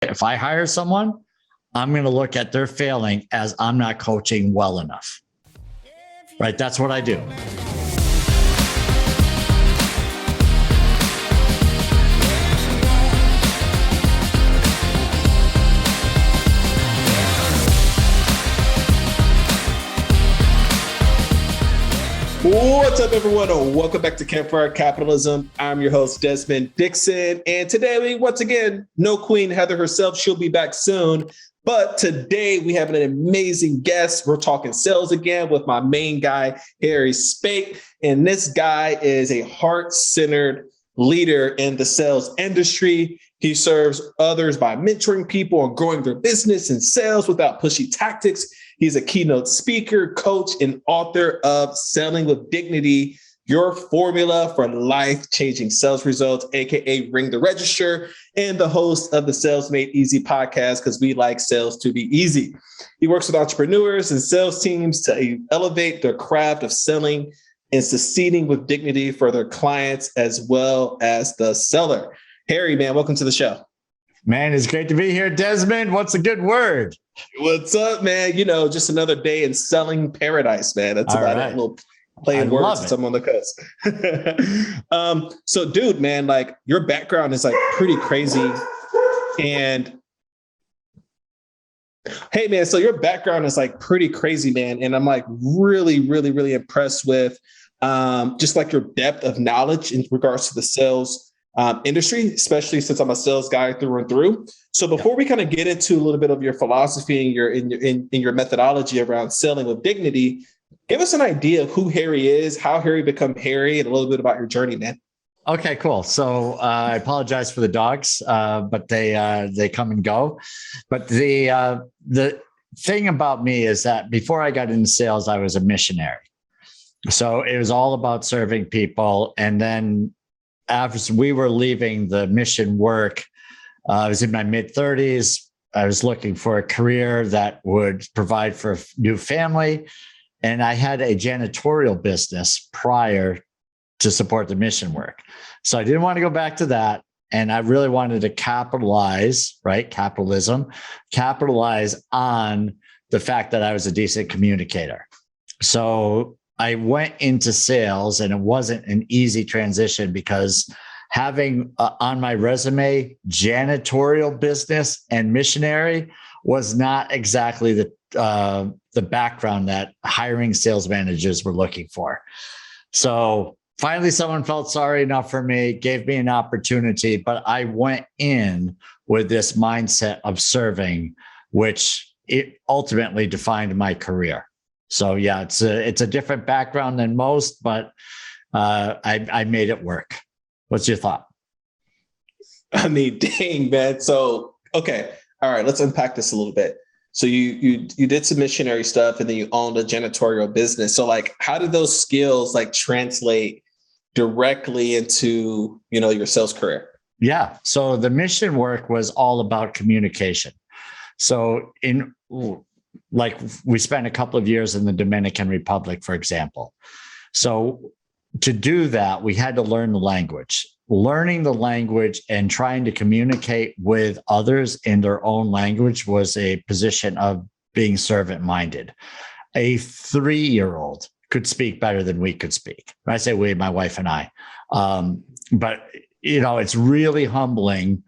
If I hire someone, I'm going to look at their failing as I'm not coaching well enough. Right? That's what I do. What's up, everyone? Welcome back to Campfire Capitalism. I'm your host, Desmond Dixon. And today, once again, no Queen Heather herself. She'll be back soon. But today we have an amazing guest. We're talking sales again with my main guy, Harry Spaight. And this guy is a heart-centered leader in the sales industry. He serves others by mentoring people and growing their business and sales without pushy tactics. He's a keynote speaker, coach, and author of Selling with Dignity, Your Formula for Life-Changing Sales Results, aka Ring the Register, and the host of the Sales Made Easy podcast, because we like sales to be easy. He works with entrepreneurs and sales teams to elevate their craft of selling and succeeding with dignity for their clients as well as the seller. Harry, man, welcome to the show. Man, it's great to be here. Desmond, what's a good word? What's up, man? You know, just another day in selling paradise, man. That's All about right. it. A little playing words since I'm on the coast. So, dude, man, like your background is like pretty crazy. And hey, man, so your background is like pretty crazy, man. And I'm like really, really, really impressed with just like your depth of knowledge in regards to the sales industry, especially since I'm a sales guy through and through. So before we kind of get into a little bit of your philosophy and your methodology around selling with dignity, give us an idea of who Harry is, how Harry became Harry, and a little bit about your journey, man. Okay, cool. So I apologize for the dogs, but they come and go. But the thing about me is that before I got into sales, I was a missionary. So it was all about serving people. And then after we were leaving the mission work, I was in my mid-30s. I was looking for a career that would provide for a new family. And I had a janitorial business prior to support the mission work. So I didn't want to go back to that. And I really wanted to capitalize, right? Capitalize on the fact that I was a decent communicator. So I went into sales, and it wasn't an easy transition because having on my resume janitorial business and missionary was not exactly the background that hiring sales managers were looking for. So finally, someone felt sorry enough for me, gave me an opportunity, but I went in with this mindset of serving, which it ultimately defined my career. So yeah, it's a different background than most, but I made it work. What's your thought? I mean, dang, man. So, okay. All right, let's unpack this a little bit. So you did some missionary stuff, and then you owned a janitorial business. So like, how did those skills like translate directly into, you know, your sales career? Yeah. So the mission work was all about communication. So like we spent a couple of years in the Dominican Republic, for example. So to do that, we had to learn the language. Learning the language and trying to communicate with others in their own language was a position of being servant-minded. A 3-year-old could speak better than we could speak. I say we, my wife and I. But you know, it's really humbling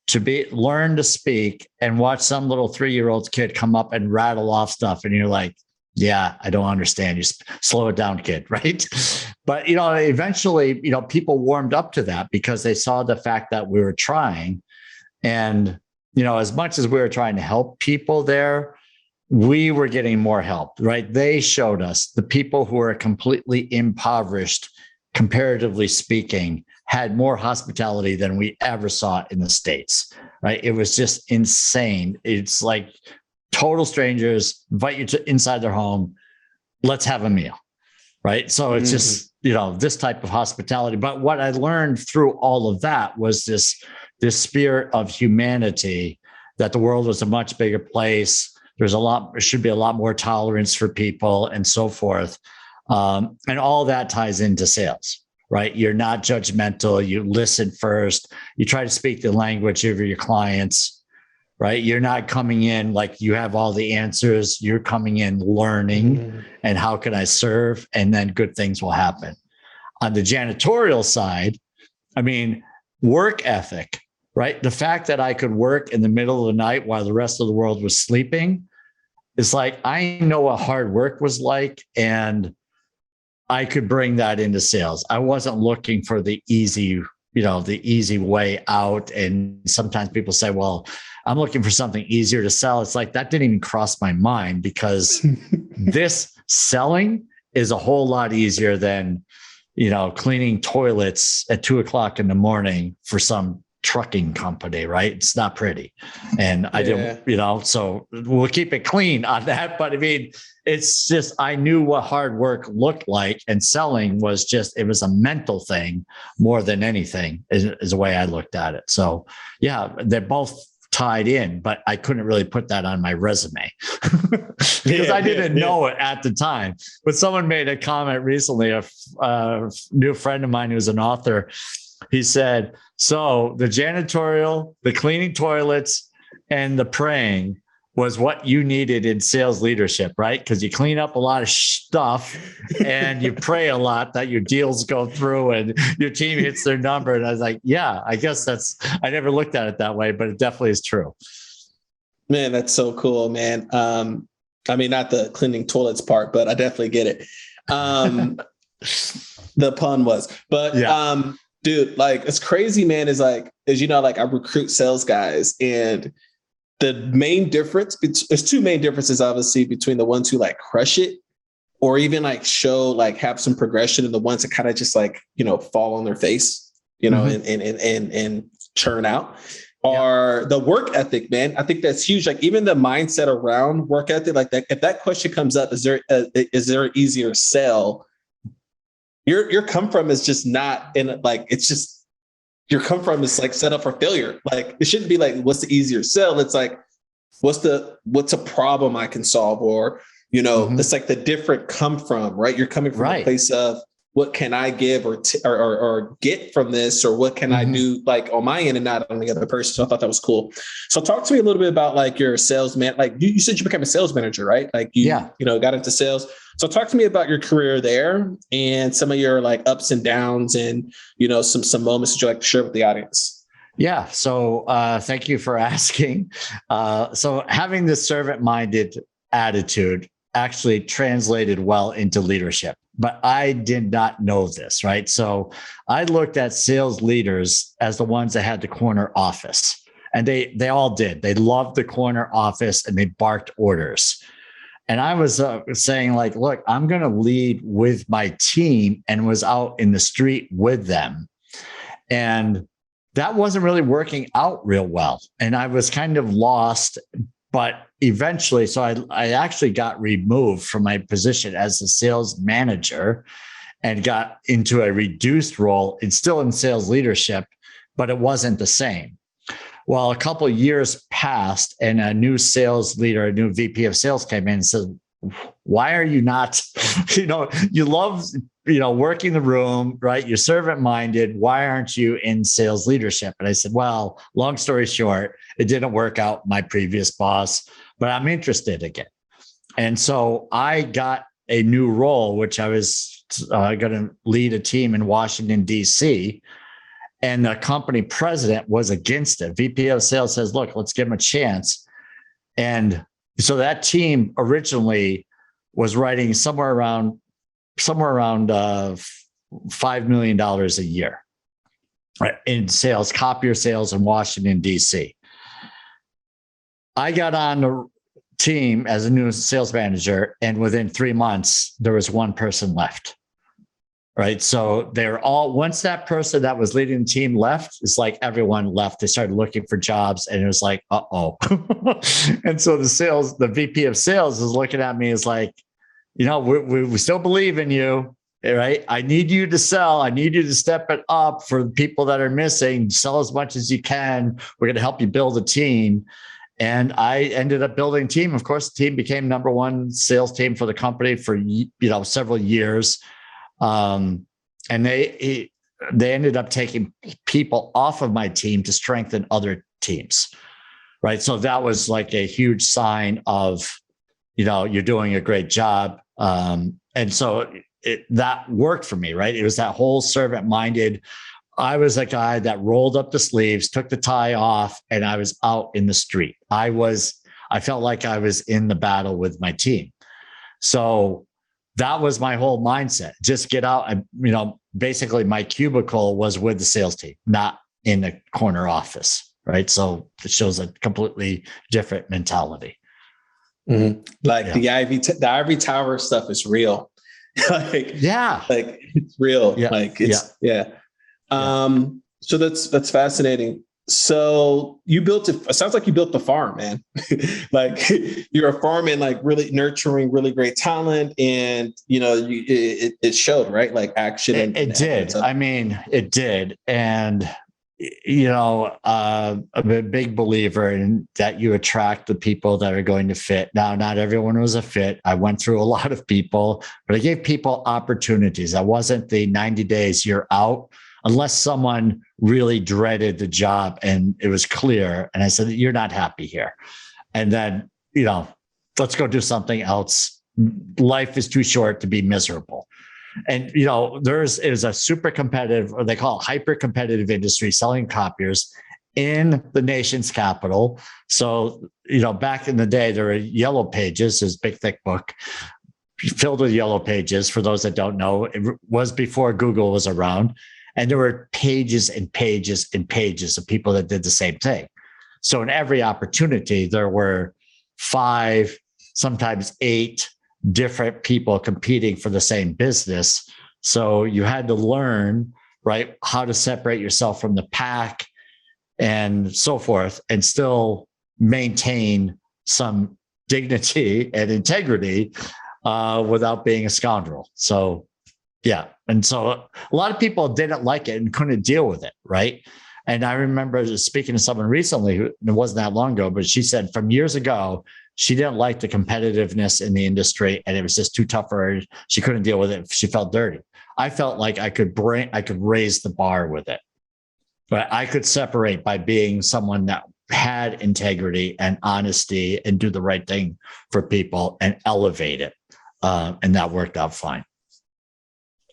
to learn to speak and watch some little 3-year-old kid come up and rattle off stuff. And you're like, yeah, I don't understand. You slow it down, kid. Right. But, you know, eventually, you know, people warmed up to that because they saw the fact that we were trying. And, you know, as much as we were trying to help people there, we were getting more help, right? They showed us the people who are completely impoverished, comparatively speaking, had more hospitality than we ever saw in the States, right? It was just insane. It's like total strangers invite you to inside their home. Let's have a meal, right? So it's just, you know, this type of hospitality. But what I learned through all of that was this spirit of humanity, that the world was a much bigger place. There should be a lot more tolerance for people and so forth. And all that ties into sales, right? You're not judgmental. You listen first. You try to speak the language of your clients. right? You're not coming in like you have all the answers. You're coming in learning and how can I serve? And then good things will happen. On the janitorial side, I mean, work ethic, right? The fact that I could work in the middle of the night while the rest of the world was sleeping is like, I know what hard work was like, and I could bring that into sales. I wasn't looking for the easy way out. And sometimes people say, well, I'm looking for something easier to sell. It's like, that didn't even cross my mind, because this selling is a whole lot easier than, cleaning toilets at 2:00 in the morning for some trucking company, right? It's not pretty. And I didn't, so we'll keep it clean on that. But I mean, it's just, I knew what hard work looked like, and selling was just, it was a mental thing more than anything, is the way I looked at it. So yeah, they're both tied in, but I couldn't really put that on my resume because I didn't know it at the time. But someone made a comment recently, a new friend of mine who's an author. He said, so the janitorial, the cleaning toilets, and the praying was what you needed in sales leadership, right? Because you clean up a lot of stuff and you pray a lot that your deals go through and your team hits their number. And I was like, yeah, I guess I never looked at it that way, but it definitely is true. Man, that's so cool, man. I mean, not the cleaning toilets part, but I definitely get it. The pun was, but yeah. Dude, like, it's crazy, man. Is like, as you know, like, I recruit sales guys, and the main difference, there's two main differences, obviously, between the ones who like crush it or even like show, like have some progression, and the ones that kind of just like, fall on their face, and churn out, are the work ethic, man. I think that's huge. Like, even the mindset around work ethic, like that, if that question comes up, is there an easier sell? Your come from is just not in, like, it's just, your come from is like set up for failure. Like, it shouldn't be like, what's the easier sell? It's like, what's a problem I can solve? Or, it's like the different come from, right? You're coming from a place of, what can I give or get from this? Or what can I do, like, on my end and not on the other person? So I thought that was cool. So talk to me a little bit about, like, your sales man. Like, you said you became a sales manager, right? Like, you got into sales. So talk to me about your career there and some of your, like, ups and downs, and, some moments that you like to share with the audience. Yeah. So thank you for asking. So having this servant-minded attitude actually translated well into leadership, but I did not know this, right? So I looked at sales leaders as the ones that had the corner office, and they all did. They loved the corner office, and they barked orders. And I was saying, like, look, I'm going to lead with my team, and was out in the street with them. And that wasn't really working out real well. And I was kind of lost. But eventually, so I actually got removed from my position as a sales manager and got into a reduced role. It's still in sales leadership, but it wasn't the same. Well, a couple of years passed, and a new sales leader, a new VP of sales came in and said, why are you not, you love, working the room, right? You're servant minded. Why aren't you in sales leadership? And I said, well, long story short, it didn't work out, my previous boss, but I'm interested again. And so I got a new role, which I was going to lead a team in Washington, D.C. And the company president was against it. VP of sales says, look, let's give him a chance. And so that team originally was writing somewhere around $5 million a year, right, in sales, copier sales in Washington, D.C. I got on the team as a new sales manager, and within 3 months, there was one person left. Right. So they're all, once that person that was leading the team left, it's like everyone left. They started looking for jobs, and it was like, uh-oh. And so the VP of sales is looking at me as like, we still believe in you. Right. I need you to sell. I need you to step it up for the people that are missing. Sell as much as you can. We're going to help you build a team. And I ended up building a team. Of course, the team became number one sales team for the company for, several years. And they ended up taking people off of my team to strengthen other teams. right? So that was like a huge sign of, you're doing a great job. And so that worked for me, right? It was that whole servant-minded. I was a guy that rolled up the sleeves, took the tie off, and I was out in the street. I felt like I was in the battle with my team. So that was my whole mindset. Just get out. And, basically my cubicle was with the sales team, not in the corner office, right? So it shows a completely different mentality. Mm-hmm. Like the ivory tower stuff is real. Like it's real. So that's fascinating. So it sounds like you built the farm, man. Like you're a farm, like really nurturing really great talent. And, it showed, right? Like action. It did. I mean, it did. And, I'm a big believer in that you attract the people that are going to fit. Now, not everyone was a fit. I went through a lot of people, but I gave people opportunities. I wasn't the 90 days you're out, unless someone really dreaded the job and it was clear. And I said, you're not happy here. And then, let's go do something else. Life is too short to be miserable. And, it is a super competitive, or they call it hyper competitive industry, selling copiers in the nation's capital. So, back in the day, there were yellow pages, this big, thick book filled with yellow pages. For those that don't know, it was before Google was around. And there were pages and pages and pages of people that did the same thing. So in every opportunity, there were 5, sometimes 8 different people competing for the same business. So you had to learn, right, how to separate yourself from the pack and so forth, and still maintain some dignity and integrity without being a scoundrel. So yeah. And so a lot of people didn't like it and couldn't deal with it. Right. And I remember speaking to someone recently, who, it wasn't that long ago, but she said from years ago, she didn't like the competitiveness in the industry and it was just too tough for her. She couldn't deal with it. She felt dirty. I felt like I could raise the bar with it, but I could separate by being someone that had integrity and honesty and do the right thing for people and elevate it. And that worked out fine.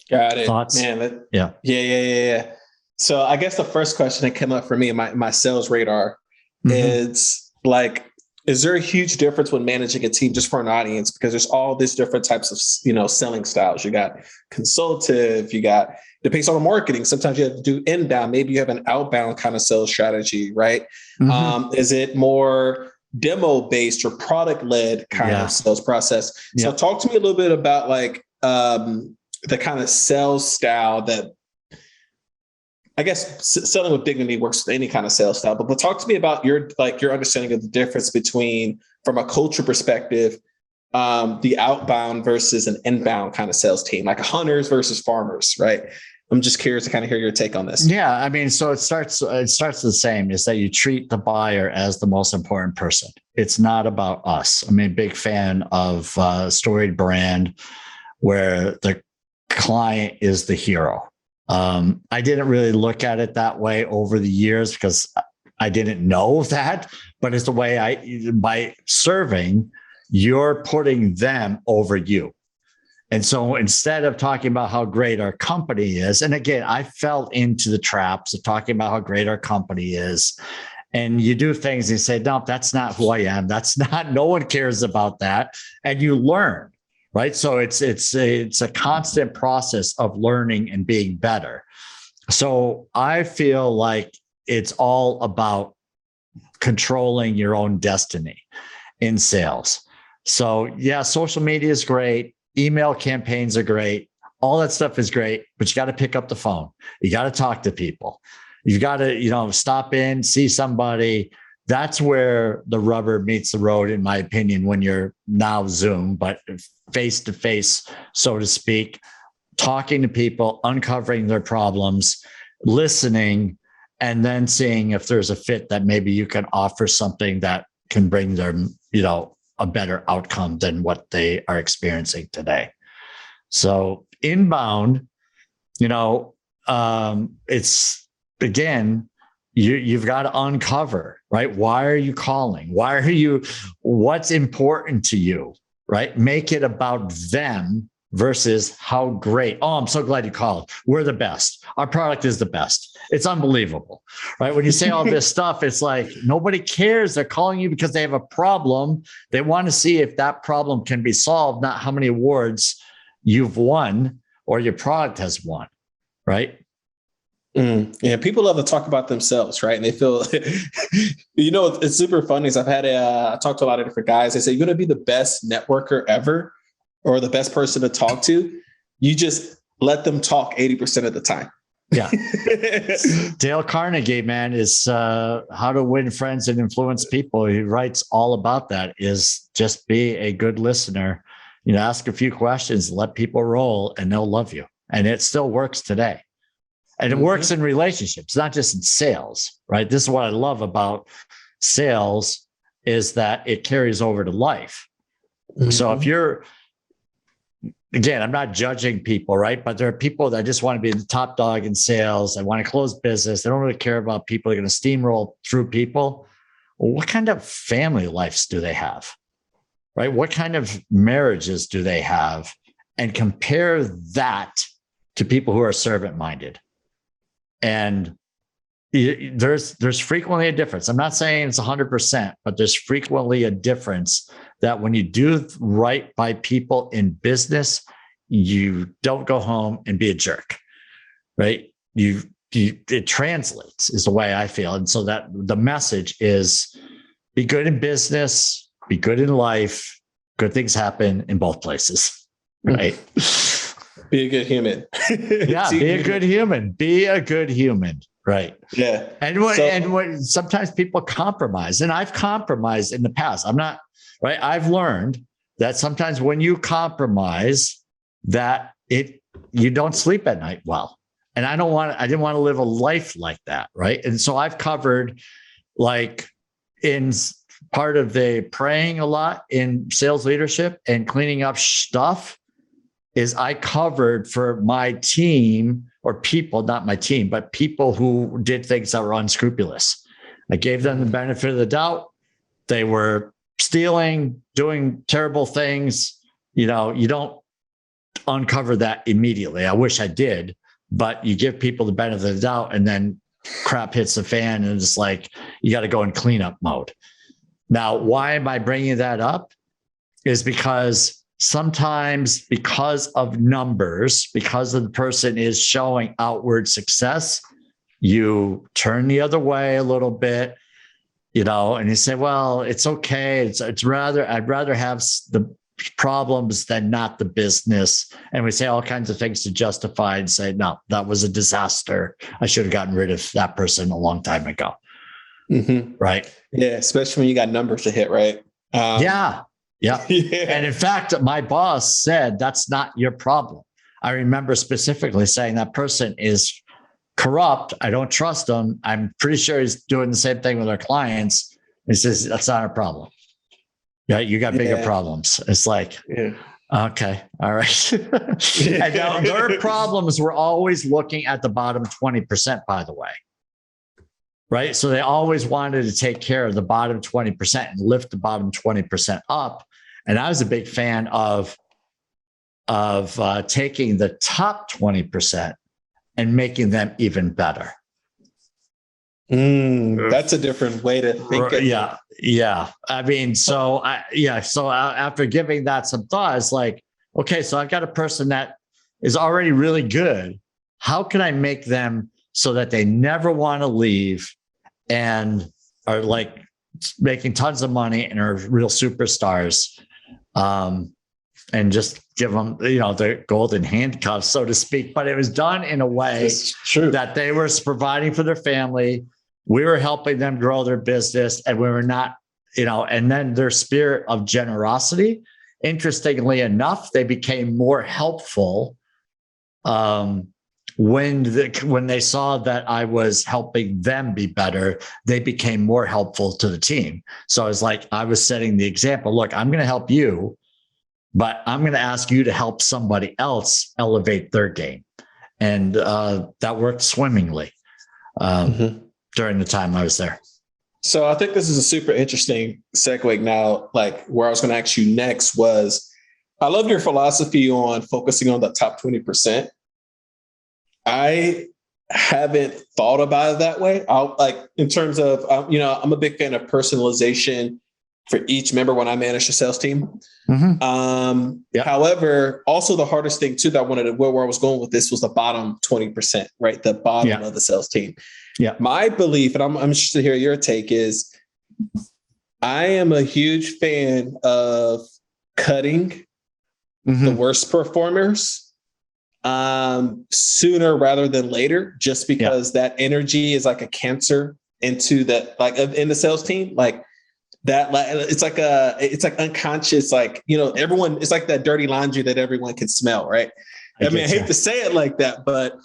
Got it. Thoughts? Man, Yeah. So I guess the first question that came up for me in my sales radar is like, is there a huge difference when managing a team, just for an audience? Because there's all these different types of, selling styles. You got consultative, depends on the marketing. Sometimes you have to do inbound. Maybe you have an outbound kind of sales strategy, right? Is it more demo based or product led kind of sales process? So talk to me a little bit about like, the kind of sales style that, I guess, selling with dignity works with any kind of sales style. But talk to me about your understanding of the difference between, from a culture perspective, the outbound versus an inbound kind of sales team, like hunters versus farmers, right? I'm just curious to kind of hear your take on this. Yeah, I mean, so it starts the same, is that you treat the buyer as the most important person. It's not about us. I'm a big fan of storied brand where the client is the hero. I didn't really look at it that way over the years because I didn't know that, but it's the way by serving, you're putting them over you. And so instead of talking about how great our company is, and again, I fell into the traps of talking about how great our company is. And you do things and you say, no, that's not who I am. No one cares about that. And you learn. Right. So it's a constant process of learning and being better. So I feel like it's all about controlling your own destiny in sales. So yeah, social media is great. Email campaigns are great. All that stuff is great, but you got to pick up the phone. You got to talk to people. You've got to, stop in, see somebody. That's where the rubber meets the road, in my opinion, when you're now Zoom, but face to face, so to speak, talking to people, uncovering their problems, listening, and then seeing if there's a fit that maybe you can offer something that can bring them, a better outcome than what they are experiencing today. So inbound, it's, again, you've got to uncover, right? Why are you calling? What's important to you, right? Make it about them versus how great. Oh, I'm so glad you called. We're the best. Our product is the best. It's unbelievable, right? When you say all this stuff, it's like nobody cares. They're calling you because they have a problem. They want to see if that problem can be solved, not how many awards you've won or your product has won, right? Yeah, people love to talk about themselves, right? And they feel, it's super funny. Is I talked to a lot of different guys. They say, you're going to be the best networker ever or the best person to talk to. You just let them talk 80% of the time. Yeah. Dale Carnegie, man, is How to Win Friends and Influence People. He writes all about that, is just be a good listener, ask a few questions, let people roll, and they'll love you. And it still works today. And it works in relationships, not just in sales, right? This is what I love about sales, is that it carries over to life. So if you're, again, I'm not judging people, right? But there are people that just want to be the top dog in sales. They want to close business. They don't really care about people. They're going to steamroll through people. Well, what kind of family lives do they have, right? What kind of marriages do they have? And compare that to people who are servant-minded. And there's frequently a difference. I'm not saying it's 100%, but there's frequently a difference that when you do right by people in business, you don't go home and be a jerk, right? It translates, is the way I feel. And so that the message is be good in business, be good in life. Good things happen in both places, right? Be a good human. Yeah, be a good human. Be a good human. Right. Yeah. And sometimes people compromise, and I've compromised in the past. I'm not right. I've learned that sometimes when you compromise, that you don't sleep at night well. And I didn't want to live a life like that. Right. And so I've covered, like, in part of the praying a lot in sales leadership and cleaning up stuff, is I covered for my team, or people, not my team, but people who did things that were unscrupulous. I gave them the benefit of the doubt. They were stealing, doing terrible things. You don't uncover that immediately. I wish I did, but you give people the benefit of the doubt, and then crap hits the fan, and it's like, you got to go in cleanup mode. Now, why am I bringing that up? Is because sometimes, because of numbers, because the person is showing outward success, you turn the other way a little bit, and you say, well, it's okay. I'd rather have the problems than not the business. And we say all kinds of things to justify and say, no, that was a disaster. I should have gotten rid of that person a long time ago. Right. Yeah. Especially when you got numbers to hit, right? Yeah. And in fact, my boss said, that's not your problem. I remember specifically saying that person is corrupt. I don't trust him. I'm pretty sure he's doing the same thing with our clients. He says, that's not our problem. Yeah, you got bigger problems. It's like, okay, all right. And now their problems were always looking at the bottom 20%, by the way. Right. So they always wanted to take care of the bottom 20% and lift the bottom 20% up. And I was a big fan of taking the top 20% and making them even better. That's a different way to think. Yeah. I mean, so after giving that some thought, it's like, okay, so I've got a person that is already really good. How can I make them so that they never want to leave and are like making tons of money and are real superstars, and just give them, the golden handcuffs, so to speak. But it was done in a way that they were providing for their family. We were helping them grow their business, and we were not, and then their spirit of generosity, interestingly enough, they became more helpful when they saw that I was helping them be better. They became more helpful to the team. So it's like I was setting the example. Look, I'm going to help you, but I'm going to ask you to help somebody else elevate their game. And that worked swimmingly. during the time I was there. So I think this is a super interesting segue now, like where I was going to ask you next was, I love your philosophy on focusing on the top 20%. I haven't thought about it that way. I'll like in terms of, I'm a big fan of personalization for each member when I manage the sales team. However, also the hardest thing too that I wanted to, where I was going with this was the bottom 20%, right? The bottom of the sales team. Yeah. My belief, and I'm interested to hear your take, is I am a huge fan of cutting the worst performers sooner rather than later, just because that energy is like a cancer into that, like in the sales team, like that, it's like unconscious, like, everyone, it's like that dirty laundry that everyone can smell. Right. I hate to say it like that, but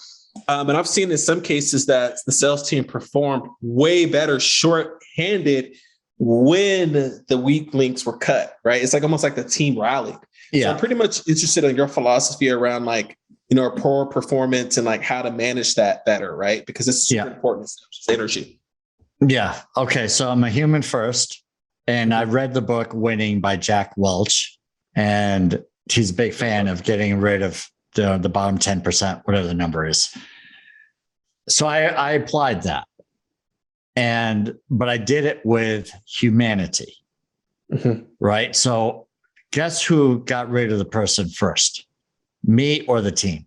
and I've seen in some cases that the sales team performed way better short-handed when the weak links were cut, right? It's like almost like the team rallied. Yeah. So I'm pretty much interested in your philosophy around like, poor performance and like how to manage that better, right? Because it's super important. It's energy. Yeah. Okay. So I'm a human first, and I read the book Winning by Jack Welch, and he's a big fan of getting rid of the bottom 10%, whatever the number is. So I applied that, but I did it with humanity, right? So guess who got rid of the person first, me or the team?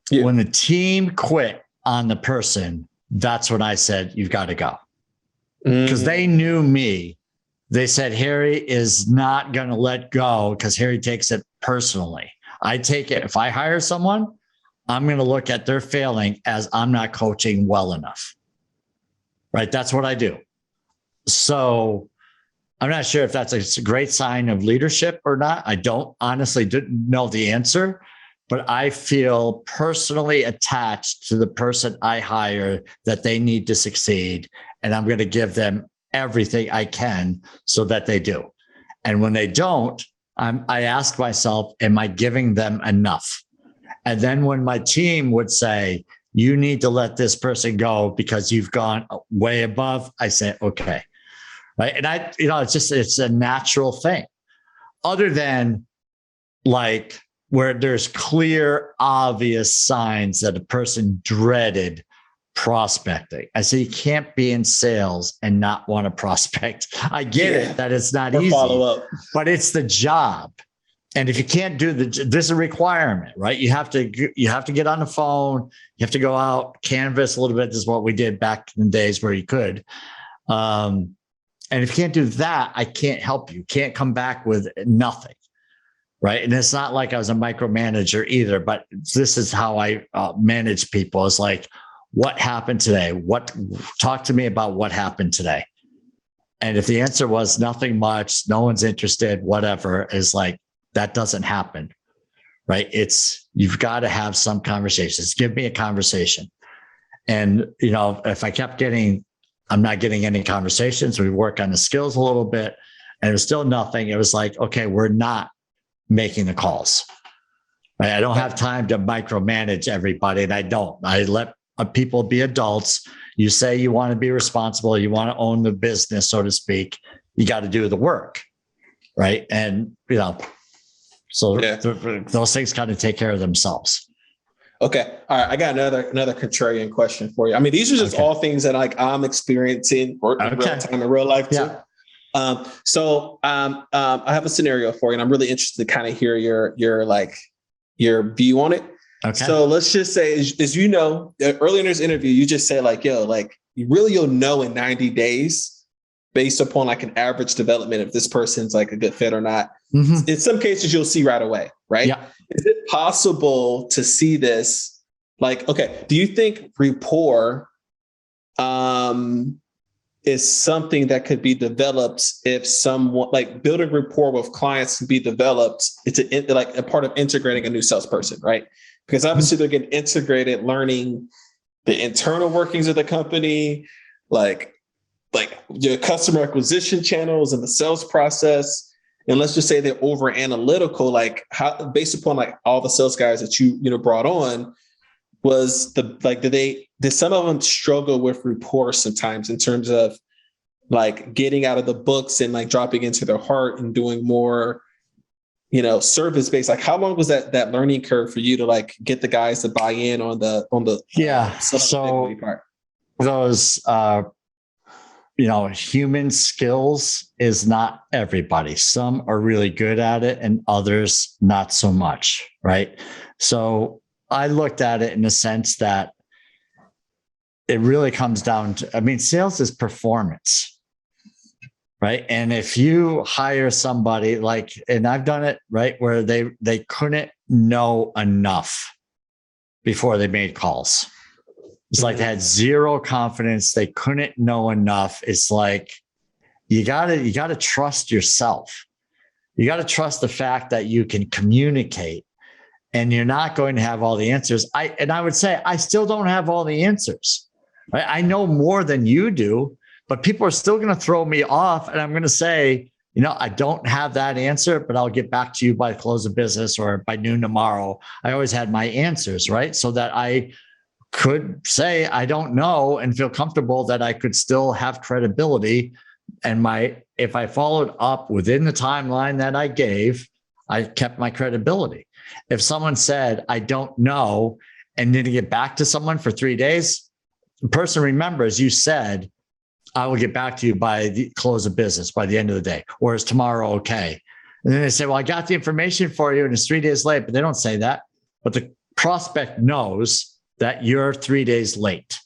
Yeah. When the team quit on the person, that's when I said, you've got to go. Because they knew me. They said, Harry is not going to let go because Harry takes it personally. I take it. If I hire someone, I'm going to look at their failing as I'm not coaching well enough. Right. That's what I do. So I'm not sure if that's a great sign of leadership or not. I don't honestly know the answer, but I feel personally attached to the person I hire that they need to succeed. And I'm going to give them everything I can so that they do. And when they don't, I ask myself, am I giving them enough? And then when my team would say, you need to let this person go because you've gone way above, I say, okay. Right. And it's a natural thing, other than like where there's clear, obvious signs that a person dreaded prospecting. I say you can't be in sales and not want to prospect. I get it that it's not easy, follow up, but it's the job. And if you can't do there's a requirement, right? You have to get on the phone. You have to go out, canvas a little bit. This is what we did back in the days where you could. And if you can't do that, I can't help you. Can't come back with nothing. Right. And it's not like I was a micromanager either, but this is how I manage people. It's like, what happened today? Talk to me about what happened today. And if the answer was nothing much, no one's interested, whatever, is like, that doesn't happen, right? You've got to have some conversations. Give me a conversation. And, if I kept I'm not getting any conversations, we work on the skills a little bit and it was still nothing. It was like, okay, we're not making the calls, right? I don't have time to micromanage everybody. And I let people be adults. You say you want to be responsible. You want to own the business, so to speak. You got to do the work, right? And, so those things kind of take care of themselves. Okay. All right. I got another contrarian question for you. I mean, these are just all things that like I'm experiencing in real time in real life too. Yeah. I have a scenario for you, and I'm really interested to kind of hear your view on it. Okay. So let's just say, as you know, earlier in this interview, you just said like, you'll know in 90 days based upon like an average development if this person's like a good fit or not. Mm-hmm. In some cases, you'll see right away, right? Yeah. Is it possible to see this? Like, okay, do you think rapport is something that could be developed if someone like building rapport with clients can be developed? It's like a part of integrating a new salesperson, right? Because obviously they're getting integrated, learning the internal workings of the company, like your customer acquisition channels and the sales process. And let's just say they're over analytical, like how, based upon like all the sales guys that you brought on, was did they did some of them struggle with rapport sometimes in terms of like getting out of the books and like dropping into their heart and doing more, service based? Like, how long was that learning curve for you to like get the guys to buy in on the so part? Those human skills is not everybody. Some are really good at it and others not so much, right? So I looked at it in the sense that it really comes down to, sales is performance, right? And if you hire somebody and I've done it, right, where they couldn't know enough before they made calls. It's like they had zero confidence. They couldn't know enough. It's like, you gotta trust yourself. You gotta trust the fact that you can communicate and you're not going to have all the answers. I would say I still don't have all the answers. Right? I know more than you do, but people are still going to throw me off. And I'm going to say, I don't have that answer, but I'll get back to you by the close of business or by noon tomorrow. I always had my answers, right? So that I could say, I don't know, and feel comfortable that I could still have credibility. And if I followed up within the timeline that I gave, I kept my credibility. If someone said, I don't know, and didn't get back to someone for 3 days, the person remembers you said, I will get back to you by the close of business, by the end of the day, or is tomorrow okay? And then they say, well, I got the information for you and it's 3 days late, but they don't say that. But the prospect knows that you're 3 days late.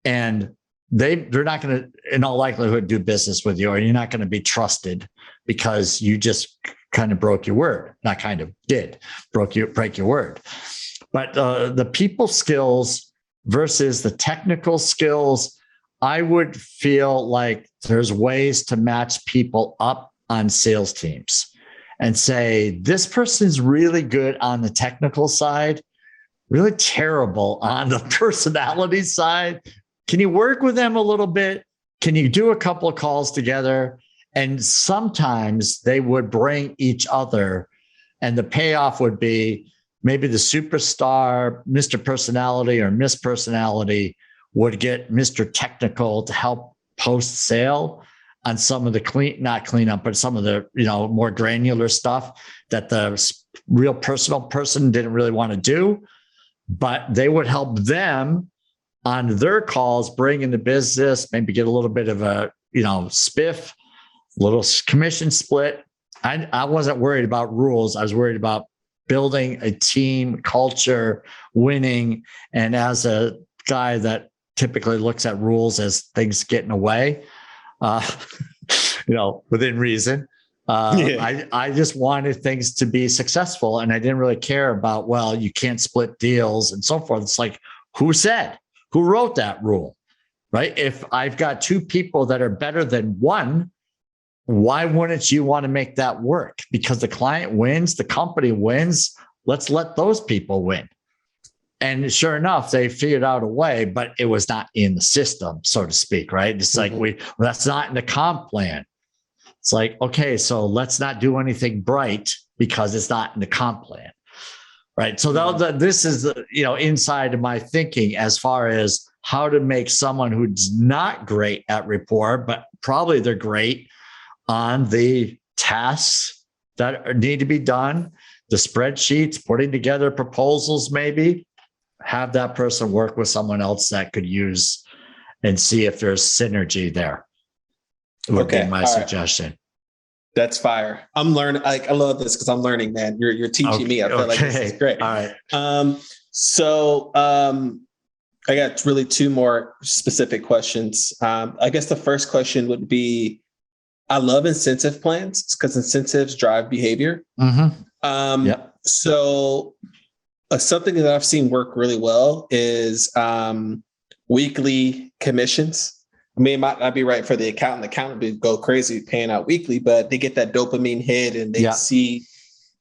And they're not going to, in all likelihood, do business with you, or you're not going to be trusted because you just kind of broke your word. Not kind of, break your word. But the people skills versus the technical skills, I would feel like there's ways to match people up on sales teams and say, this person's really good on the technical side, really terrible on the personality side. Can you work with them a little bit? Can you do a couple of calls together? And sometimes they would bring each other, and the payoff would be maybe the superstar, Mr. Personality or Miss Personality would get Mr. Technical to help post sale on some of the not cleanup, but some of the, more granular stuff that the real personal person didn't really want to do, but they would help them on their calls, bring in the business, maybe get a little bit of a, spiff, little commission split. I wasn't worried about rules. I was worried about building a team culture, winning. And as a guy that typically looks at rules as things getting away, within reason. I just wanted things to be successful, and I didn't really care about, well, you can't split deals and so forth. It's like, who wrote that rule, right? If I've got two people that are better than one, why wouldn't you want to make that work? Because the client wins, the company wins. Let's let those people win. And sure enough, they figured out a way, but it was not in the system, so to speak, right? It's like, that's not in the comp plan. It's like, okay, so let's not do anything bright because it's not in the comp plan, right? So this is, inside of my thinking as far as how to make someone who's not great at rapport, but probably they're great on the tasks that need to be done, the spreadsheets, putting together proposals, maybe have that person work with someone else that could use and see if there's synergy there. Would be my suggestion. That's fire. I'm learning. I love this because I'm learning, man. You're teaching me. I feel like this is great. All right. I got really two more specific questions. I guess the first question would be, I love incentive plans because incentives drive behavior. So something that I've seen work really well is weekly commissions. I mean, it might not be right for the accountant. The accountant would go crazy paying out weekly, but they get that dopamine hit and they see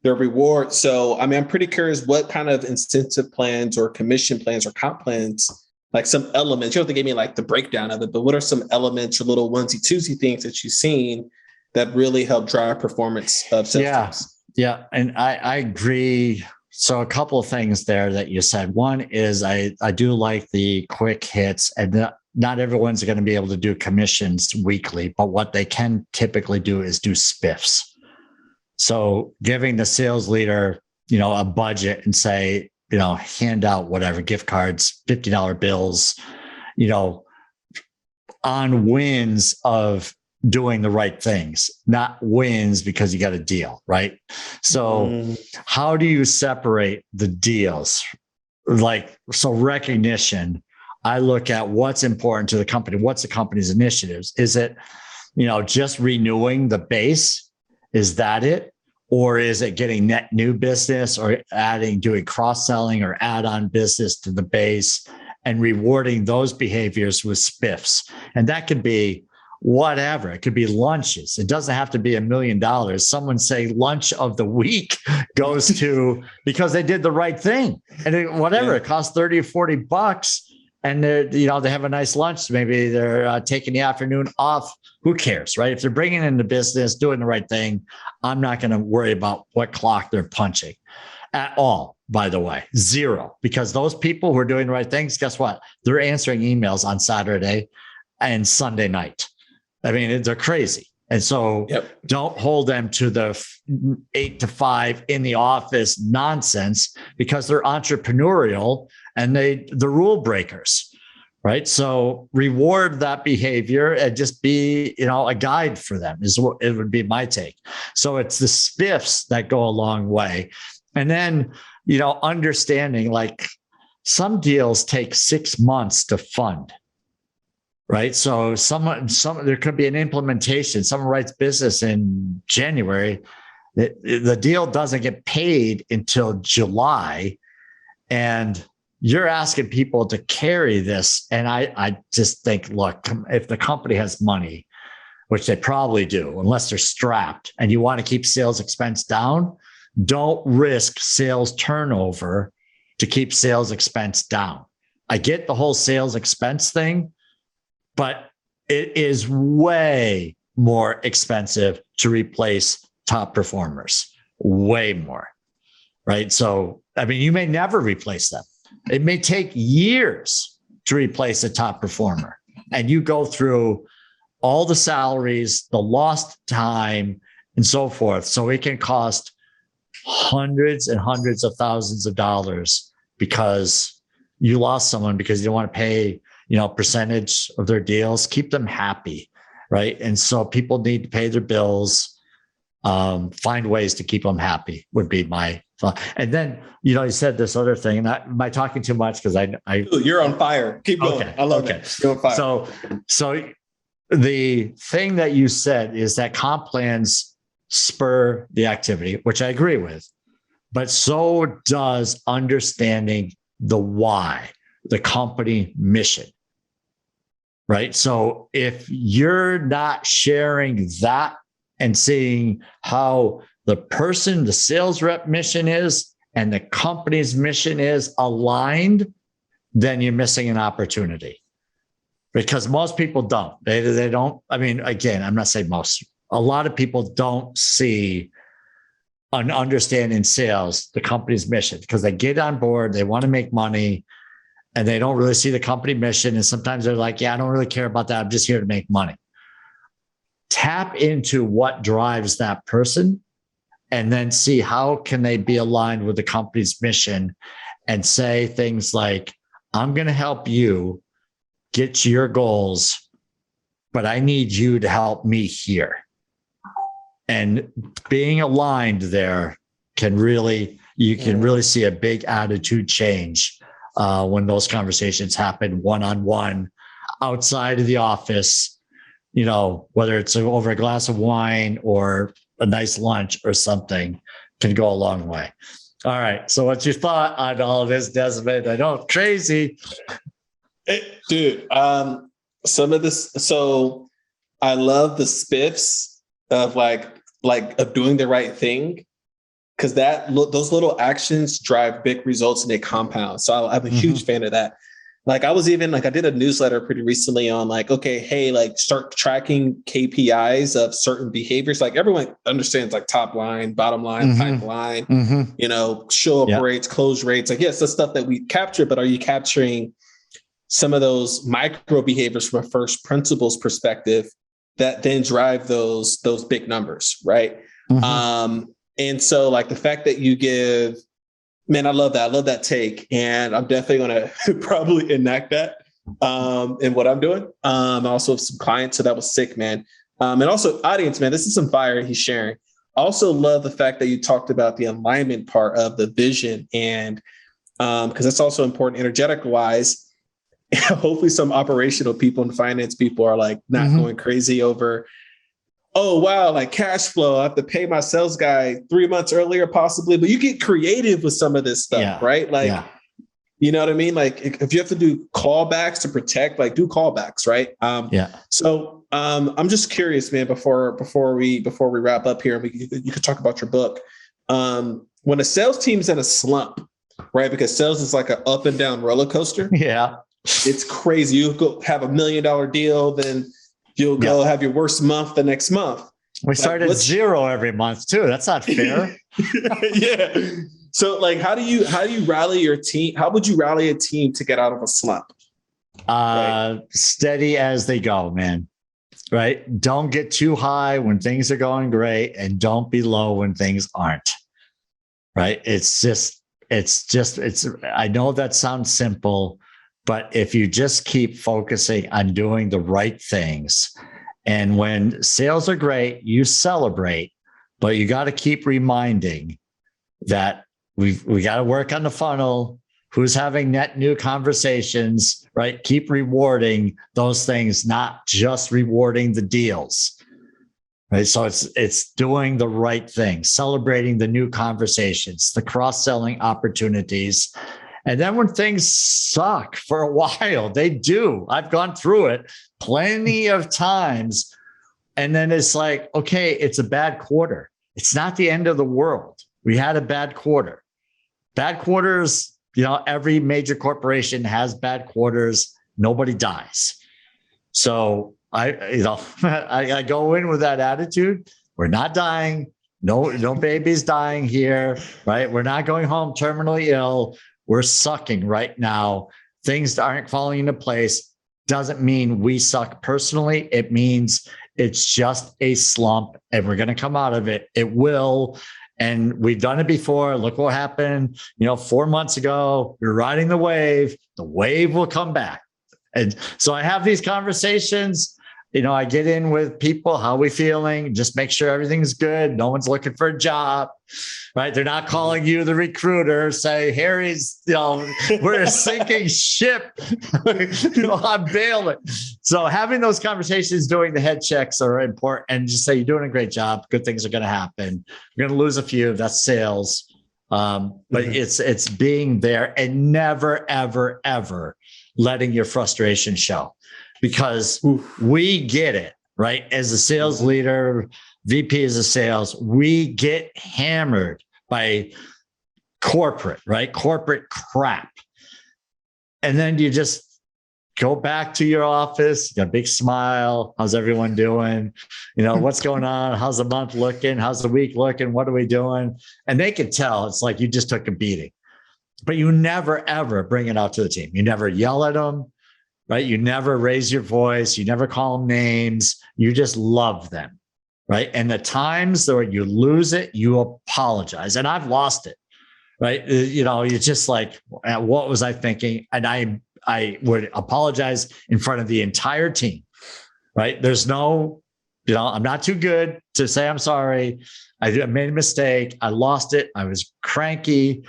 their reward. So, I'm pretty curious what kind of incentive plans or commission plans or comp plans, like some elements, you don't have to give me like the breakdown of it, but what are some elements or little onesie-twosie things that you've seen that really help drive performance of sales teams? Yeah. And I agree So a couple of things there that you said. One is I do like the quick hits, and not everyone's going to be able to do commissions weekly, but what they can typically do is do spiffs. So giving the sales leader, a budget and say, hand out whatever, gift cards, $50 bills, on wins of doing the right things, not wins because you got a deal, right? So how do you separate the deals? So recognition, I look at what's important to the company. What's the company's initiatives? Is it, just renewing the base? Is that it? Or is it getting net new business or doing cross-selling or add-on business to the base and rewarding those behaviors with spiffs? And that could be whatever. It could be lunches. It doesn't have to be $1 million. Someone say lunch of the week goes to because they did the right thing. And it costs 30 or 40 bucks. And they have a nice lunch. Maybe they're taking the afternoon off. Who cares, right? If they're bringing in the business, doing the right thing, I'm not going to worry about what clock they're punching at all. By the way, zero, because those people who are doing the right things, guess what? They're answering emails on Saturday and Sunday night. I mean, they're crazy. And so don't hold them to the 8 to 5 in the office nonsense because they're entrepreneurial and the rule breakers, right? So reward that behavior and just be, a guide for them is what it would be my take. So it's the spiffs that go a long way. And then, understanding like some deals take 6 months to fund. Right. So there could be an implementation. Someone writes business in January. The deal doesn't get paid until July. And you're asking people to carry this. And I just think, look, if the company has money, which they probably do, unless they're strapped, and you want to keep sales expense down, don't risk sales turnover to keep sales expense down. I get the whole sales expense thing, but it is way more expensive to replace top performers, way more, right? So, you may never replace them. It may take years to replace a top performer. And you go through all the salaries, the lost time, and so forth. So it can cost hundreds and hundreds of thousands of dollars because you lost someone because you don't want to pay percentage of their deals. Keep them happy, right? And so people need to pay their bills, find ways to keep them happy would be my thought. And then, you said this other thing, and am I talking too much? Because you're on fire. Keep going. Okay, I love it. You're on fire. So the thing that you said is that comp plans spur the activity, which I agree with, but so does understanding the why, the company mission. Right. So if you're not sharing that and seeing how the sales rep mission is and the company's mission is aligned, then you're missing an opportunity because most people don't. They don't. Again, I'm not saying most. A lot of people don't see and understand in sales the company's mission because they get on board, they want to make money, and they don't really see the company mission. And sometimes they're like, I don't really care about that. I'm just here to make money. Tap into what drives that person and then see how can they be aligned with the company's mission and say things like, I'm going to help you get to your goals, but I need you to help me here. And being aligned there can really see a big attitude change when those conversations happen one-on-one outside of the office, whether it's over a glass of wine or a nice lunch or something, can go a long way. All right. So what's your thought on all of this, Desmond? I know, crazy. Dude, some of this. So I love the spiffs of of doing the right thing. Because those little actions drive big results and they compound. So I'm a huge fan of that. Like I was even like, I did a newsletter pretty recently on like, okay, hey, like start tracking KPIs of certain behaviors. Like everyone understands like top line, bottom line, pipeline, show up rates, close rates. Like, yes, that's stuff that we capture, but are you capturing some of those micro behaviors from a first principles perspective that then drive those big numbers, right? And so like the fact that you give, man, I love that. I love that take. And I'm definitely going to probably enact that in what I'm doing. I also have some clients, so that was sick, man. And also audience, man, this is some fire he's sharing. I also love the fact that you talked about the alignment part of the vision. And because that's also important energetic wise. Hopefully some operational people and finance people are like not going crazy over, oh, wow, like cash flow. I have to pay my sales guy 3 months earlier, possibly. But you get creative with some of this stuff, right? Like, you know what I mean? Like if you have to do callbacks to protect, like do callbacks, right? So I'm just curious, man, before we wrap up here, and you could talk about your book. When a sales team's in a slump, right? Because sales is like an up and down roller coaster. Yeah. It's crazy. You go have $1 million deal, then you'll go have your worst month the next month. We start at zero every month too. That's not fair. Yeah. So like, how do you rally your team? How would you rally a team to get out of a slump? Steady as they go, man. Right. Don't get too high when things are going great, and don't be low when things aren't. Right. I know that sounds simple, but if you just keep focusing on doing the right things, and when sales are great, you celebrate, but you got to keep reminding that we got to work on the funnel. Who's having net new conversations, right? Keep rewarding those things, not just rewarding the deals, right? So it's doing the right thing, celebrating the new conversations, the cross-selling opportunities. And then when things suck for a while, they do. I've gone through it plenty of times. And then it's like, okay, it's a bad quarter. It's not the end of the world. We had a bad quarter. Bad quarters, every major corporation has bad quarters. Nobody dies. So I go in with that attitude. We're not dying. No babies dying here, right? We're not going home terminally ill. We're sucking right now. Things aren't falling into place. Doesn't mean we suck personally. It means it's just a slump and we're going to come out of it. It will. And we've done it before. Look what happened. 4 months ago, we were riding the wave. The wave will come back. And so I have these conversations. I get in with people. How are we feeling? Just make sure everything's good. No one's looking for a job, right? They're not calling you, the recruiter, say, Harry's, we're a sinking ship. I'm bailing. So having those conversations, doing the head checks are important, and just say, you're doing a great job. Good things are going to happen. You're going to lose a few. That's sales. But it's being there and never, ever, ever letting your frustration show. Because we get it, right? As a sales leader, VP as a sales, we get hammered by corporate, right? Corporate crap. And then you just go back to your office, you got a big smile. How's everyone doing? What's going on? How's the month looking? How's the week looking? What are we doing? And they can tell it's like you just took a beating. But you never, ever bring it out to the team. You never yell at them. Right? You never raise your voice. You never call them names. You just love them. Right? And the times where you lose it, you apologize. And I've lost it. Right? You're just like, what was I thinking? And I would apologize in front of the entire team. Right? There's no, I'm not too good to say I'm sorry. I made a mistake. I lost it. I was cranky.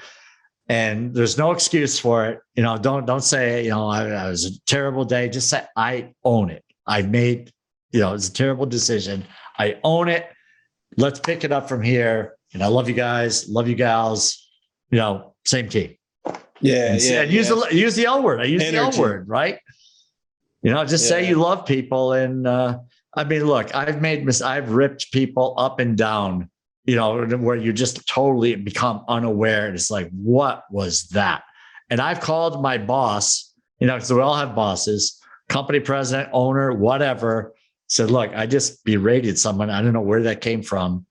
And there's no excuse for it. Don't say, I was a terrible day. Just say, I own it. I made, it's a terrible decision. I own it. Let's pick it up from here. And I love you guys. Love you gals. Same team. Yeah. And use the L word. I use the L word, right? Just say you love people. And look, I've ripped people up and down, where you just totally become unaware. And it's like, what was that? And I've called my boss because we all have bosses, company president, owner, whatever, said, look, I just berated someone. I don't know where that came from.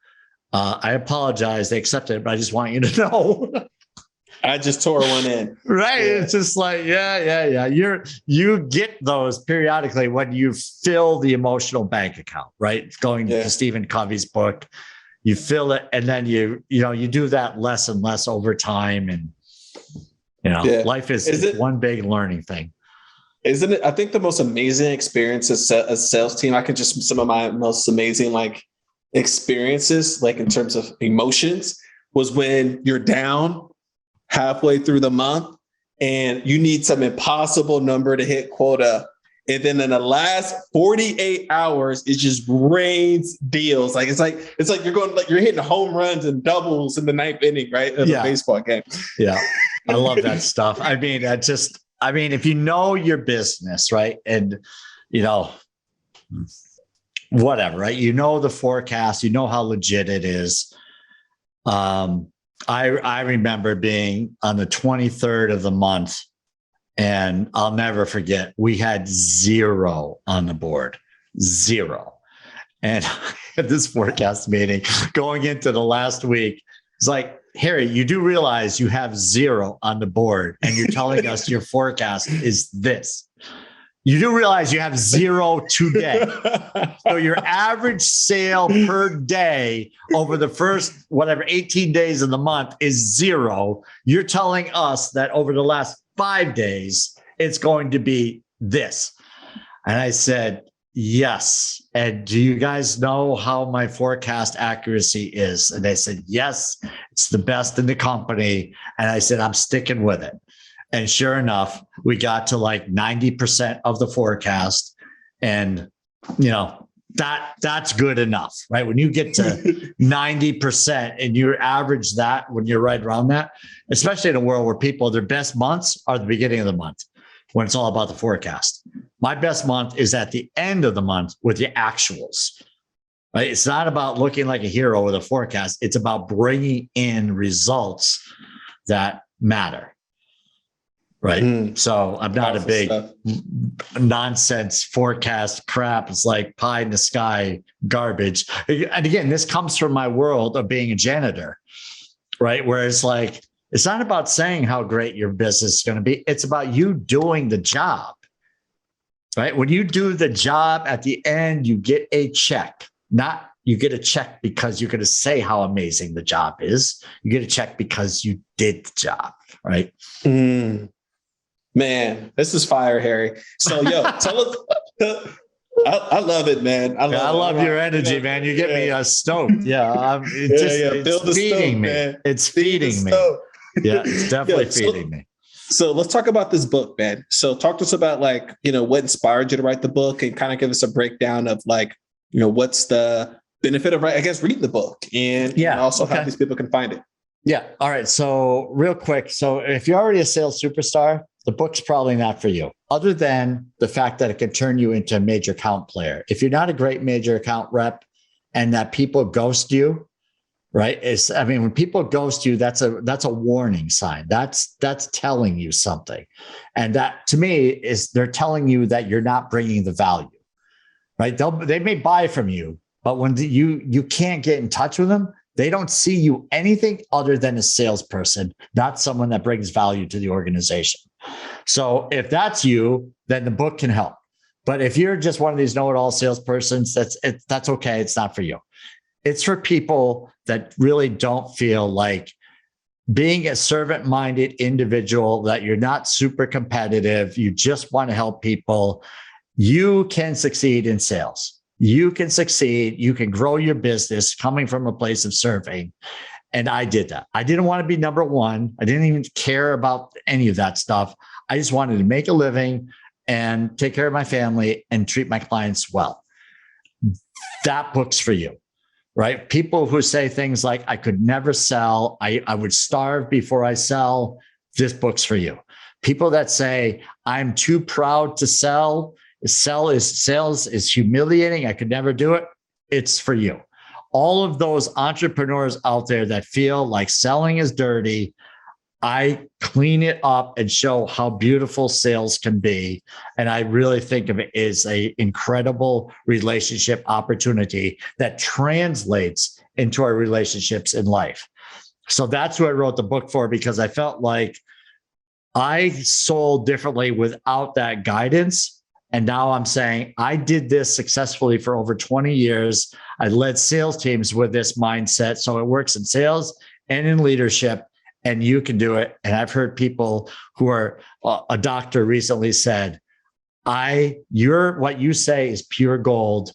I apologize. They accepted it, but I just want you to know. I just tore one in. Right. Yeah. It's just like, yeah. You get those periodically when you fill the emotional bank account, right? Going to Stephen Covey's book, you fill it, and then you do that less and less over time. And, life is one big learning thing. Isn't it? I think the most amazing experience as a sales team, some of my most amazing experiences, in terms of emotions, was when you're down halfway through the month and you need some impossible number to hit quota. And then in the last 48 hours, it just rains deals. It's like you're hitting home runs and doubles in the ninth inning, right? Of a baseball game. Yeah. I love that stuff. I mean, if you know your business, right? And, whatever, right? You know the forecast, you know how legit it is. I remember being on the 23rd of the month, and I'll never forget, we had 0 on the board, 0. And at this forecast meeting going into the last week, it's like, Harry, you do realize you have 0 on the board and you're telling us your forecast is this. You do realize you have 0 today. So your average sale per day over the first, 18 days of the month is 0. You're telling us that over the last 5 days, it's going to be this. And I said, yes. And do you guys know how my forecast accuracy is? And they said, yes, it's the best in the company. And I said, I'm sticking with it. And sure enough, we got to 90% of the forecast. And, that's good enough, right? When you get to 90% and you average that, when you're right around that, especially in a world where their best months are the beginning of the month, when it's all about the forecast. My best month is at the end of the month with the actuals, right? It's not about looking like a hero with a forecast. It's about bringing in results that matter. Right. So I'm not a big nonsense forecast crap. It's like pie in the sky garbage. And again, this comes from my world of being a janitor, right? Where it's like, it's not about saying how great your business is going to be. It's about you doing the job, right? When you do the job at the end, you get a check, not you get a check because you're going to say how amazing the job is. You get a check because you did the job, right? Man, this is fire, Harry. So, tell us. I love it, man. I love your energy, man. You get me stoked. Yeah, it's feeding me. Man. It's feeding me. Yeah, it's definitely feeding me. So let's talk about this book, man. So talk to us about what inspired you to write the book, and kind of give us a breakdown of what's the benefit of reading the book, and also how these people can find it. Yeah. All right. So real quick. So if you're already a sales superstar, the book's probably not for you, other than the fact that it can turn you into a major account player. If you're not a great major account rep and that people ghost you, right? When people ghost you, that's a warning sign. That's telling you something. And that to me is they're telling you that you're not bringing the value, right? They may buy from you, but when you can't get in touch with them, they don't see you anything other than a salesperson, not someone that brings value to the organization. So if that's you, then the book can help. But if you're just one of these know-it-all salespersons, that's okay. It's not for you. It's for people that really don't feel like being a servant-minded individual, that you're not super competitive. You just want to help people. You can succeed in sales. You can succeed. You can grow your business coming from a place of serving. And I did that. I didn't want to be number one. I didn't even care about any of that stuff. I just wanted to make a living and take care of my family and treat my clients well. That book's for you, right? People who say things like, I could never sell. I would starve before I sell. This book's for you. People that say, I'm too proud to sell. Sales is humiliating. I could never do it. It's for you. All of those entrepreneurs out there that feel like selling is dirty, I clean it up and show how beautiful sales can be. And I really think of it as an incredible relationship opportunity that translates into our relationships in life. So that's who I wrote the book for, because I felt like I sold differently without that guidance. And now I'm saying I did this successfully for over 20 years. I led sales teams with this mindset. So it works in sales and in leadership, and you can do it. And I've heard people who are, a doctor recently said, what you say is pure gold.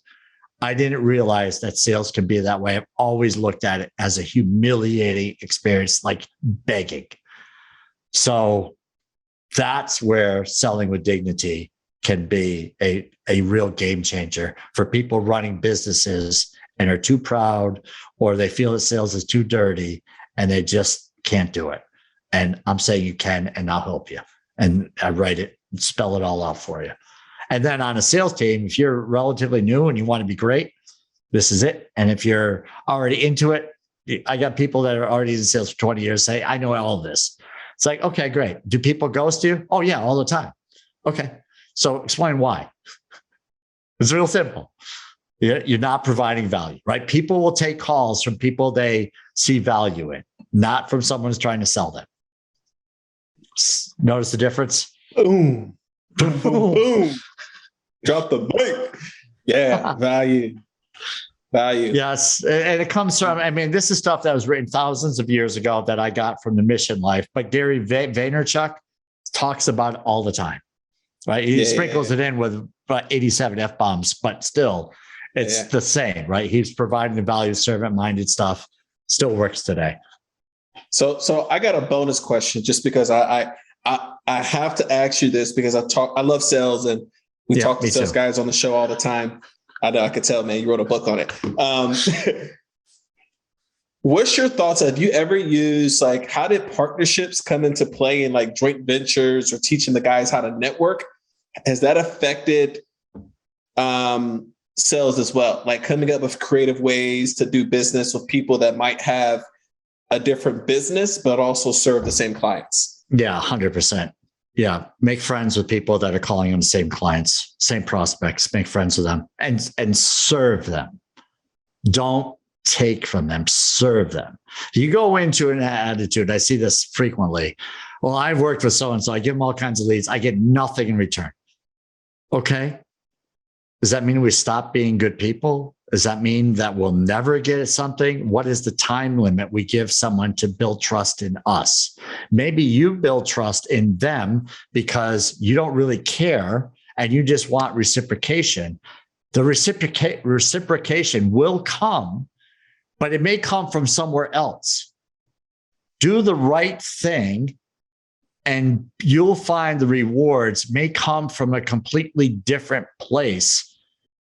I didn't realize that sales can be that way. I've always looked at it as a humiliating experience, like begging. So that's where selling with dignity can be a real game changer for people running businesses and are too proud, or they feel that sales is too dirty and they just can't do it. And I'm saying you can, and I'll help you. And I write it, spell it all out for you. And then on a sales team, if you're relatively new and you want to be great, this is it. And if you're already into it, I got people that are already in sales for 20 years say, I know all of this. It's like, okay, great. Do people ghost you? Oh yeah, all the time. Okay. So explain why. It's real simple. You're not providing value, right? People will take calls from people they see value in, not from someone who's trying to sell them. Notice the difference? Boom. Boom, boom, boom. Drop the mic. Yeah, value. Yes. And it comes from, this is stuff that was written thousands of years ago that I got from the Mission Life, but Gary Vaynerchuk talks about it all the time, right? He sprinkles it in with about 87 F-bombs, but still it's the same, right? He's providing the value, servant-minded stuff, still works today. So I got a bonus question, just because I have to ask you this, because I love sales, and we talk to sales guys on the show all the time. I know, I could tell, man, you wrote a book on it. What's your thoughts? Have you ever used, like, how did partnerships come into play in like joint ventures or teaching the guys how to network? Has that affected sales as well? Like coming up with creative ways to do business with people that might have a different business, but also serve the same clients? Yeah, 100%. Yeah. Make friends with people that are calling on the same clients, same prospects, make friends with them and serve them. Don't take from them, serve them. You go into an attitude, I see this frequently. Well, I've worked with so-and-so, I give them all kinds of leads. I get nothing in return. Okay. Does that mean we stop being good people? Does that mean that we'll never get something? What is the time limit we give someone to build trust in us? Maybe you build trust in them because you don't really care and you just want reciprocation. The reciprocation will come, but it may come from somewhere else. Do the right thing and you'll find the rewards may come from a completely different place.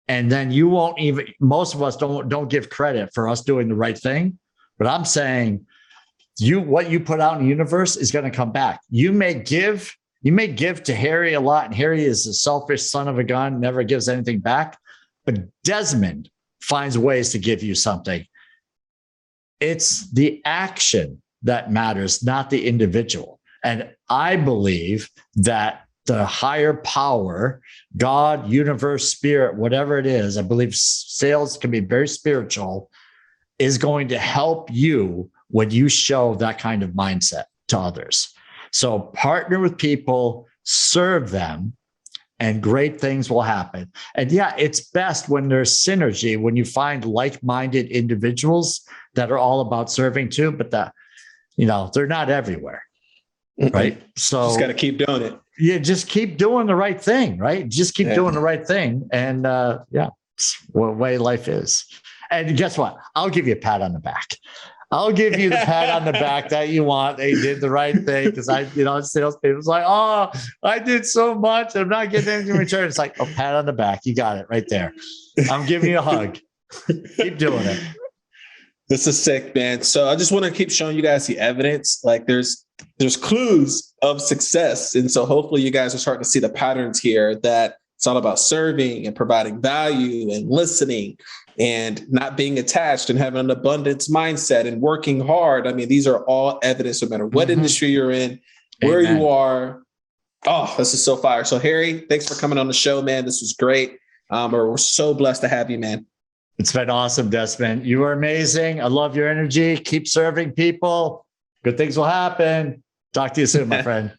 And then you won't even, most of us don't give credit for us doing the right thing. But I'm saying what you put out in the universe is going to come back. You may give to Harry a lot, and Harry is a selfish son of a gun, never gives anything back. But Desmond finds ways to give you something. It's the action that matters, not the individual. And I believe that the higher power, God, universe, spirit, whatever it is, I believe sales can be very spiritual, is going to help you when you show that kind of mindset to others. So partner with people, serve them, and great things will happen. And yeah, it's best when there's synergy, when you find like-minded individuals that are all about serving too, but they're not everywhere. Right. So just got to keep doing it. Yeah. Just keep doing the right thing. Right. Just keep doing the right thing. And it's the way life is. And guess what? I'll give you a pat on the back. I'll give you the pat on the back that you want. They did the right thing. Cause salespeople's like, oh, I did so much. I'm not getting anything in return. It's like, pat on the back. You got it right there. I'm giving you a hug. Keep doing it. This is sick, man. So I just want to keep showing you guys the evidence. Like there's clues of success. And so hopefully you guys are starting to see the patterns here, that it's all about serving and providing value and listening. and not being attached and having an abundance mindset and working hard. I mean, these are all evidence, no matter what industry you're in, where you are. Oh, this is so fire. So Harry, thanks for coming on the show, man. This was great. We're so blessed to have you, man. It's been awesome, Desmond. You are amazing. I love your energy. Keep serving people. Good things will happen. Talk to you soon, my friend.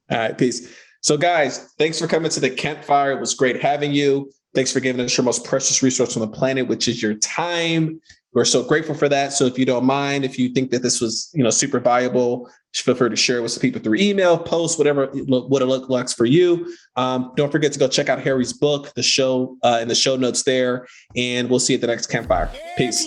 All right, peace. So guys, thanks for coming to the campfire. It was great having you. Thanks for giving us your most precious resource on the planet, which is your time. We're so grateful for that. So if you don't mind, if you think that this was, super valuable, feel free to share it with some people through email, post, whatever, what it looks like for you. Don't forget to go check out Harry's book, the show, in the show notes there, and we'll see you at the next campfire. Peace.